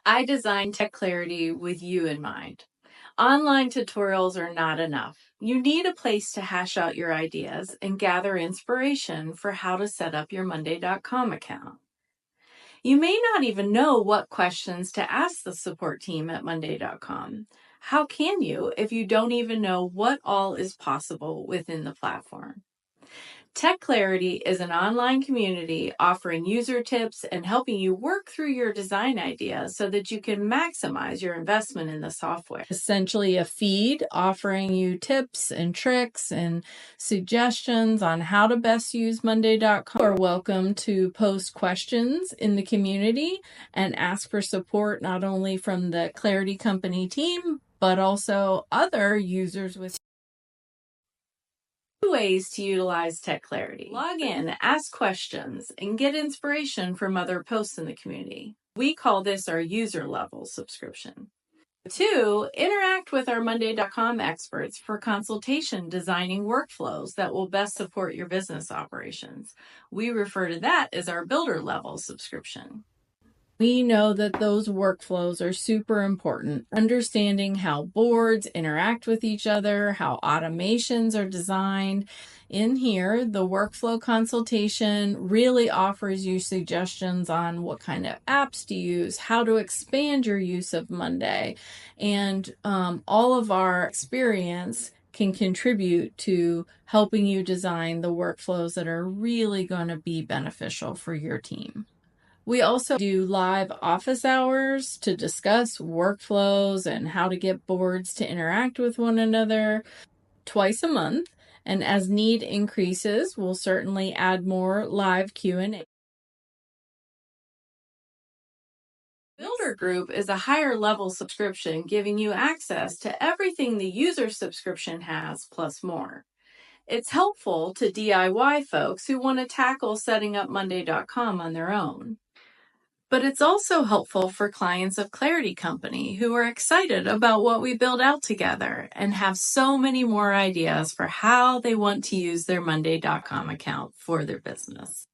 I designed TechClarity with you in mind. Online tutorials are not enough. You need a place to hash out your ideas and gather inspiration for how to set up your Monday.com account. You may not even know what questions to ask the support team at Monday.com. How can you if you don't even know what all is possible within the platform? TechClarity is an online community offering user tips and helping you work through your design ideas so that you can maximize your investment in the software. Essentially a feed offering you tips and tricks and suggestions on how to best use Monday.com. You are welcome to post questions in the community and ask for support not only from the Clarity Company team, but also other users with ways to utilize TechClarity. Log in, ask questions, and get inspiration from other posts in the community. We call this our user level subscription. 2, interact with our Monday.com experts for consultation designing workflows that will best support your business operations. We refer to that as our builder level subscription. We know that those workflows are super important. Understanding how boards interact with each other, how automations are designed. In here, the workflow consultation really offers you suggestions on what kind of apps to use, how to expand your use of Monday, and all of our experience can contribute to helping you design the workflows that are really going to be beneficial for your team. We also do live office hours to discuss workflows and how to get boards to interact with one another twice a month. And as need increases, we'll certainly add more live Q&A. Builder Group is a higher level subscription giving you access to everything the user subscription has plus more. It's helpful to DIY folks who want to tackle setting up Monday.com on their own. But it's also helpful for clients of Clarity Company who are excited about what we build out together and have so many more ideas for how they want to use their Monday.com account for their business.